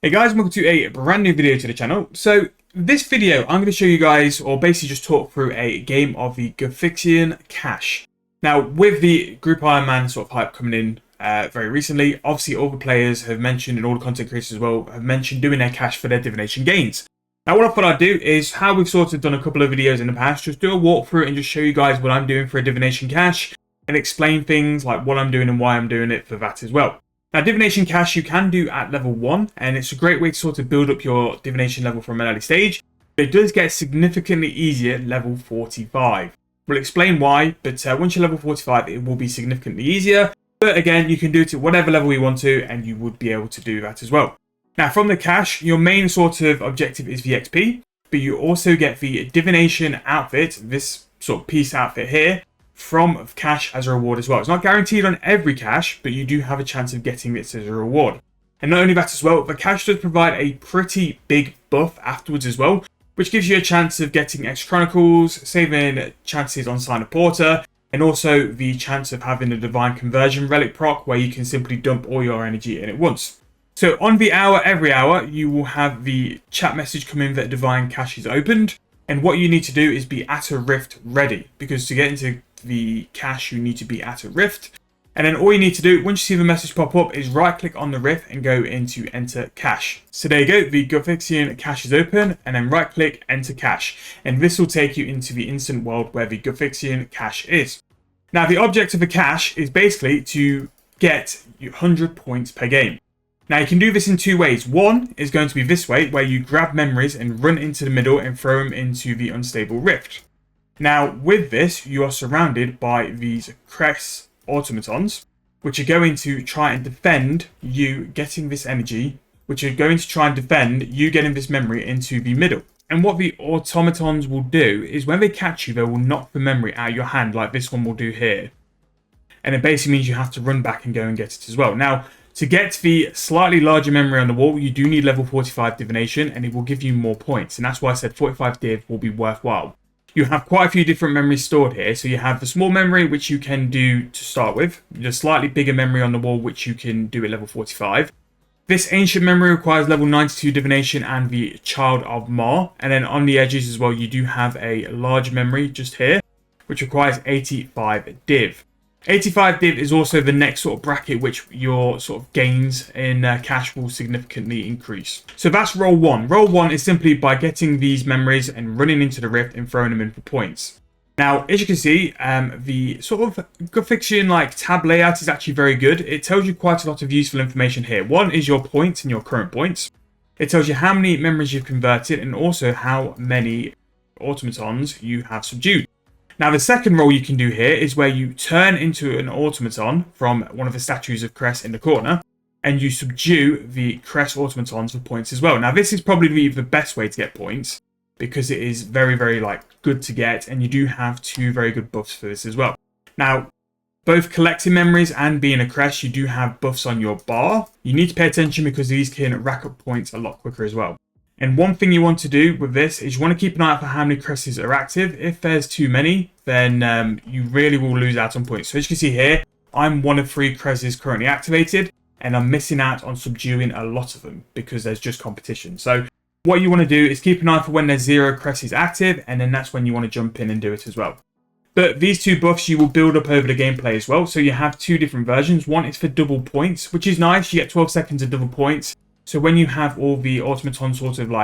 Hey guys, welcome to a brand new video to the channel. So this video, I'm going to show you guys, or basically just talk through a game of the Guthixian cache. Now, with the Group Iron Man sort of hype coming in very recently, obviously all the players have mentioned, and all the content creators as well, have mentioned doing their cache for their divination gains. Now, what I thought I'd do is how we've sort of done a couple of videos in the past, just do a walkthrough and just show you guys what I'm doing for a divination cache, and explain things like what I'm doing and why I'm doing it for that as well. Now, Divination Cache you can do at level 1, and it's a great way to sort of build up your Divination level from an early stage. But it does get significantly easier at level 45. We'll explain why, but once you're level 45, it will be significantly easier. But again, you can do it at whatever level you want to, and you would be able to do that as well. Now, from the cache, your main sort of objective is the XP, but you also get the Divination outfit, this sort of piece outfit here, from cache as a reward as well. It's not guaranteed on every cache, but you do have a chance of getting this as a reward. And not only that as well, the cache does provide a pretty big buff afterwards as well, which gives you a chance of getting extra chronicles, saving chances on Sign of Porter, and also the chance of having a divine conversion relic proc where you can simply dump all your energy in at once. So on the hour, every hour, you will have the chat message come in that divine cache is opened. And what you need to do is be at a rift ready, because to get into the cache you need to be at a rift. And then all you need to do once you see the message pop up is right click on the rift and go into enter cache. So there you go, the Guthixian cache is open, and then right click enter cache, and this will take you into the instant world where the Guthixian cache is. Now, the object of the cache is basically to get 100 points per game. Now, you can do this in two ways. One is going to be this way, where you grab memories and run into the middle and throw them into the unstable rift. Now, with this, you are surrounded by these Cress automatons, which are going to try and defend you getting this energy, which are going to try and defend you getting this memory into the middle. And what the automatons will do is when they catch you, they will knock the memory out of your hand, like this one will do here. And it basically means you have to run back and go and get it as well. Now, to get the slightly larger memory on the wall, you do need level 45 divination, and it will give you more points. And that's why I said 45 div will be worthwhile. You have quite a few different memories stored here. So you have the small memory, which you can do to start with. The slightly bigger memory on the wall, which you can do at level 45. This ancient memory requires level 92 divination and the Child of Ma. And then on the edges as well, you do have a large memory just here, which requires 85 div. 85 div is also the next sort of bracket which your sort of gains in cache will significantly increase. So that's roll 1. Roll 1 is simply by getting these memories and running into the rift and throwing them in for points. Now, as you can see, the sort of Guthixian like tab layout is actually very good. It tells you quite a lot of useful information here. One is your points and your current points. It tells you how many memories you've converted and also how many automatons you have subdued. Now, the second role you can do here is where you turn into an automaton from one of the statues of Cress in the corner, and you subdue the Cress automatons for points as well. Now, this is probably the best way to get points, because it is very, very good to get, and you do have two very good buffs for this as well. Now, both collecting memories and being a Cress, you do have buffs on your bar. You need to pay attention because these can rack up points a lot quicker as well. And one thing you want to do with this is you want to keep an eye out for how many cresses are active. If there's too many, then you really will lose out on points. So as you can see here, I'm one of 3 cresses currently activated, and I'm missing out on subduing a lot of them because there's just competition. So what you want to do is keep an eye for when there's 0 cresses active, and then that's when you want to jump in and do it as well. But these two buffs you will build up over the gameplay as well. So you have 2 different versions. One is for double points, which is nice. You get 12 seconds of double points. So when you have all the automatons sort of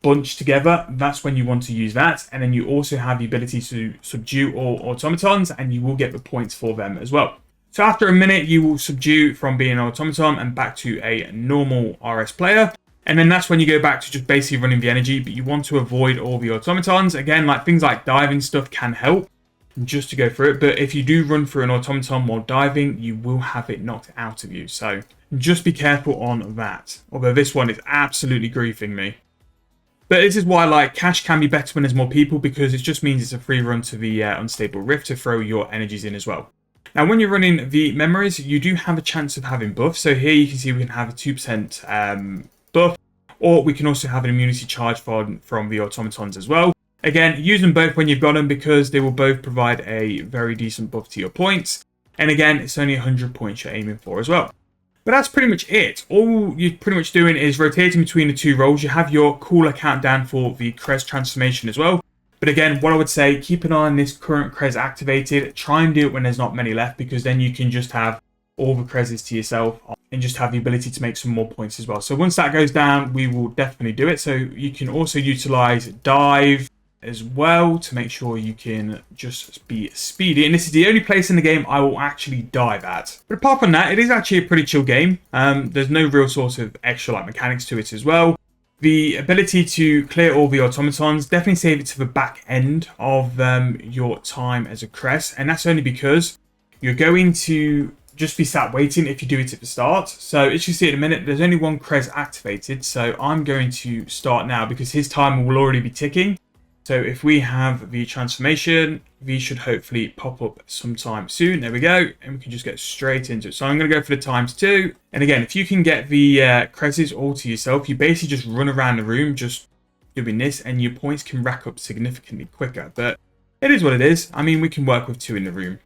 bunched together, that's when you want to use that. And then you also have the ability to subdue all automatons, and you will get the points for them as well. So after a minute, you will subdue from being an automaton and back to a normal RS player. And then that's when you go back to just basically running the energy, but you want to avoid all the automatons. Again, things like diving stuff can help just to go through it. But if you do run through an automaton while diving, you will have it knocked out of you. So just be careful on that. Although this one is absolutely griefing me. But this is why cache can be better when there's more people, because it just means it's a free run to the unstable rift to throw your energies in as well. Now, when you're running the memories, you do have a chance of having buffs. So here you can see we can have a 2% buff, or we can also have an immunity charge from the automatons as well. Again, use them both when you've got them because they will both provide a very decent buff to your points. And again, it's only 100 points you're aiming for as well. But that's pretty much it. All you're pretty much doing is rotating between the two roles. You have your cooler countdown for the Crez transformation as well. But again, what I would say, keep an eye on this current Crez activated. Try and do it when there's not many left, because then you can just have all the Crezes to yourself and just have the ability to make some more points as well. So once that goes down, we will definitely do it. So you can also utilize dive as well to make sure you can just be speedy. And this is the only place in the game I will actually dive at. But apart from that, it is actually a pretty chill game. There's no real sort of extra like mechanics to it as well. The ability to clear all the automatons, definitely save it to the back end of your time as a Crez. And that's only because you're going to just be sat waiting if you do it at the start. So as you see in a minute, there's only one Crez activated. So I'm going to start now because his time will already be ticking. So if we have the transformation, these should hopefully pop up sometime soon. There we go. And we can just get straight into it. So I'm going to go for the ×2. And again, if you can get the Crezes all to yourself, you basically just run around the room just doing this, and your points can rack up significantly quicker. But it is what it is. I mean, we can work with 2 in the room.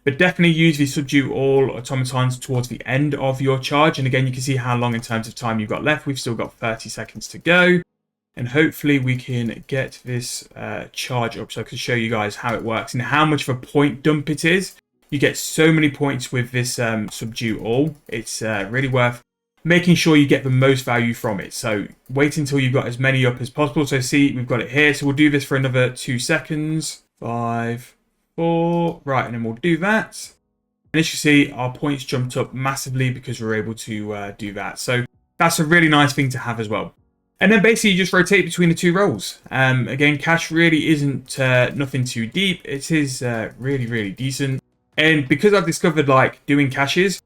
But definitely use the subdue all automatons towards the end of your charge. And again, you can see how long in terms of time you've got left. We've still got 30 seconds to go. And hopefully we can get this charge up so I can show you guys how it works and how much of a point dump it is. You get so many points with this subdue all. It's really worth making sure you get the most value from it. So wait until you've got as many up as possible. So see, we've got it here. So we'll do this for another 2 seconds. 5, 4, right, and then we'll do that. And as you see, our points jumped up massively because we're able to do that. So that's a really nice thing to have as well. And then basically you just rotate between the 2 roles. Again, cash really isn't nothing too deep. It is really, really decent. And because I've discovered like doing caches,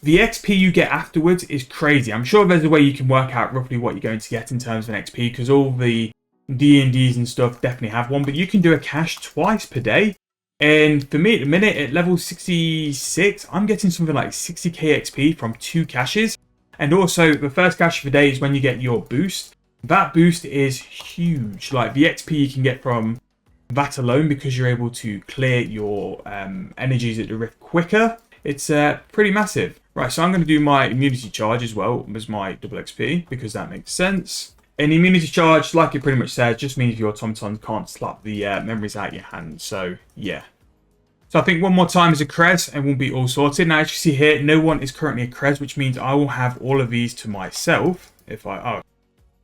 the XP you get afterwards is crazy. I'm sure there's a way you can work out roughly what you're going to get in terms of an XP, because all the D&Ds and stuff definitely have one. But you can do a cache twice per day. And for me at the minute, at level 66, I'm getting something like 60k XP from 2 caches. And also, the first cache of the day is when you get your boost. That boost is huge. Like, the XP you can get from that alone, because you're able to clear your energies at the rift quicker. It's pretty massive. Right, so I'm going to do my immunity charge as well as my double XP, because that makes sense. And immunity charge, like it pretty much says, just means your automatons can't slap the memories out your hand. So, yeah. So I think one more time as a Crez and we'll be all sorted. Now, as you see here, no one is currently a Crez, which means I will have all of these to myself. If I... Oh,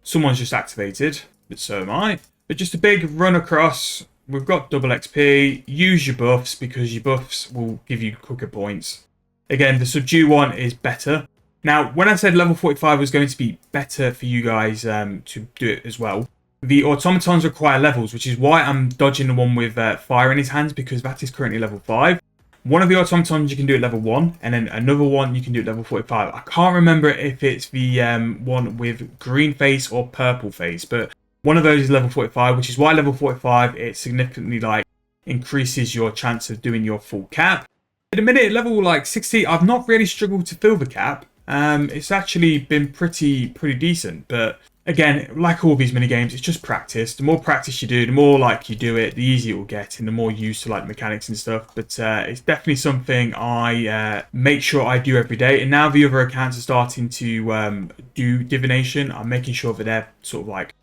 someone's just activated, but so am I. But just a big run across. We've got double XP. Use your buffs, because your buffs will give you quicker points. Again, the subdue one is better. Now, when I said level 45 was going to be better for you guys to do it as well, the automatons require levels, which is why I'm dodging the one with fire in his hands, because that is currently level 5. One of the automatons you can do at level 1, and then another one you can do at level 45. I can't remember if it's the one with green face or purple face, but one of those is level 45, which is why level 45, it significantly like increases your chance of doing your full cap. At the minute, level like 60, I've not really struggled to fill the cap. It's actually been pretty decent, but again, like all these mini games, it's just practice. The more practice you do, the more like you do it, the easier it will get, and the more used to like mechanics and stuff. But it's definitely something I make sure I do every day. And now the other accounts are starting to do divination. I'm making sure that they're sort of like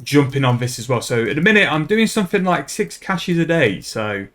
jumping on this as well. So at the minute, I'm doing something like 6 caches a day. So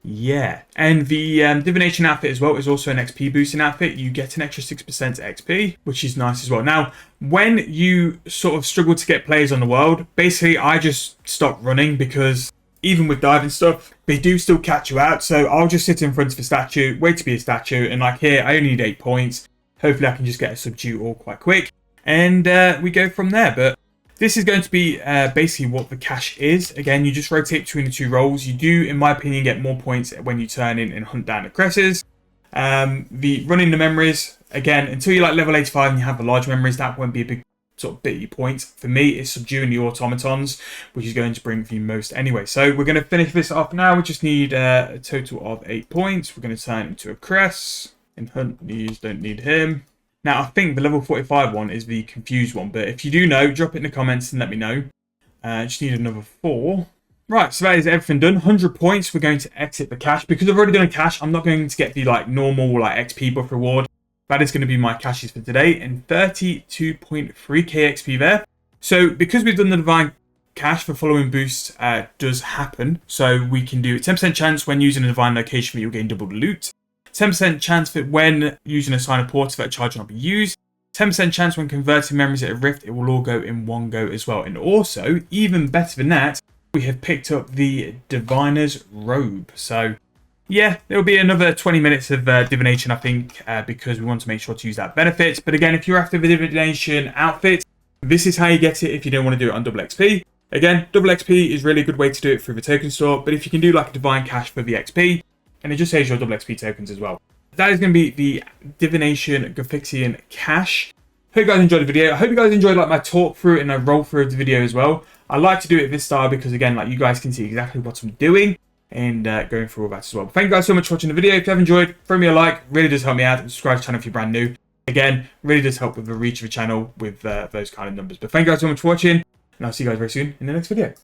yeah, and the Divination outfit as well is also an XP boosting outfit. You get an extra 6% XP, which is nice as well. Now, when you sort of struggle to get players on the world, basically I just stop running, because even with diving stuff, they do still catch you out. So I'll just sit in front of a statue, wait to be a statue, and like here, I only need 8 points. Hopefully I can just get a subdue all quite quick, and we go from there. But this is going to be basically what the cache is. Again, you just rotate between the 2 roles. You do, in my opinion, get more points when you turn in and hunt down the Crezes. The running the memories, again, until you're like level 85 and you have the large memories, that won't be a big sort of bit of your points. For me, it's subduing the automatons, which is going to bring the most anyway. So we're going to finish this off now. We just need a total of 8 points. We're going to turn into a Crez. And hunt these, don't need him. Now, I think the level 45 one is the confused one, but if you do know, drop it in the comments and let me know. Just need another 4. Right, so that is everything done. 100 points. We're going to exit the cache. Because I've already done a cache, I'm not going to get the like normal like XP buff reward. That is going to be my caches for today, and 32.3k XP there. So because we've done the divine cache for following boost does happen. So we can do 10% chance when using a divine location that you'll gain double the loot. 10% chance that when using a sign of portal that a charge will not be used. 10% chance when converting memories at a rift, it will all go in one go as well. And also, even better than that, we have picked up the Diviner's Robe. So yeah, there will be another 20 minutes of Divination, I think, because we want to make sure to use that benefit. But again, if you're after the Divination outfit, this is how you get it if you don't want to do it on double XP. Again, double XP is really a good way to do it through the token store, but if you can do like a divine cache for the XP, and it just saves your double XP tokens as well. That is going to be the Divination Guthixian cache. Hope you guys enjoyed the video. I hope you guys enjoyed like my talk through and a roll through of the video as well. I like to do it this style because again, like you guys can see exactly what I'm doing and going through all that as well. But thank you guys so much for watching the video. If you have enjoyed, throw me a like. Really does help me out. And subscribe to the channel if you're brand new. Again, really does help with the reach of the channel with those kind of numbers. But thank you guys so much for watching, and I'll see you guys very soon in the next video.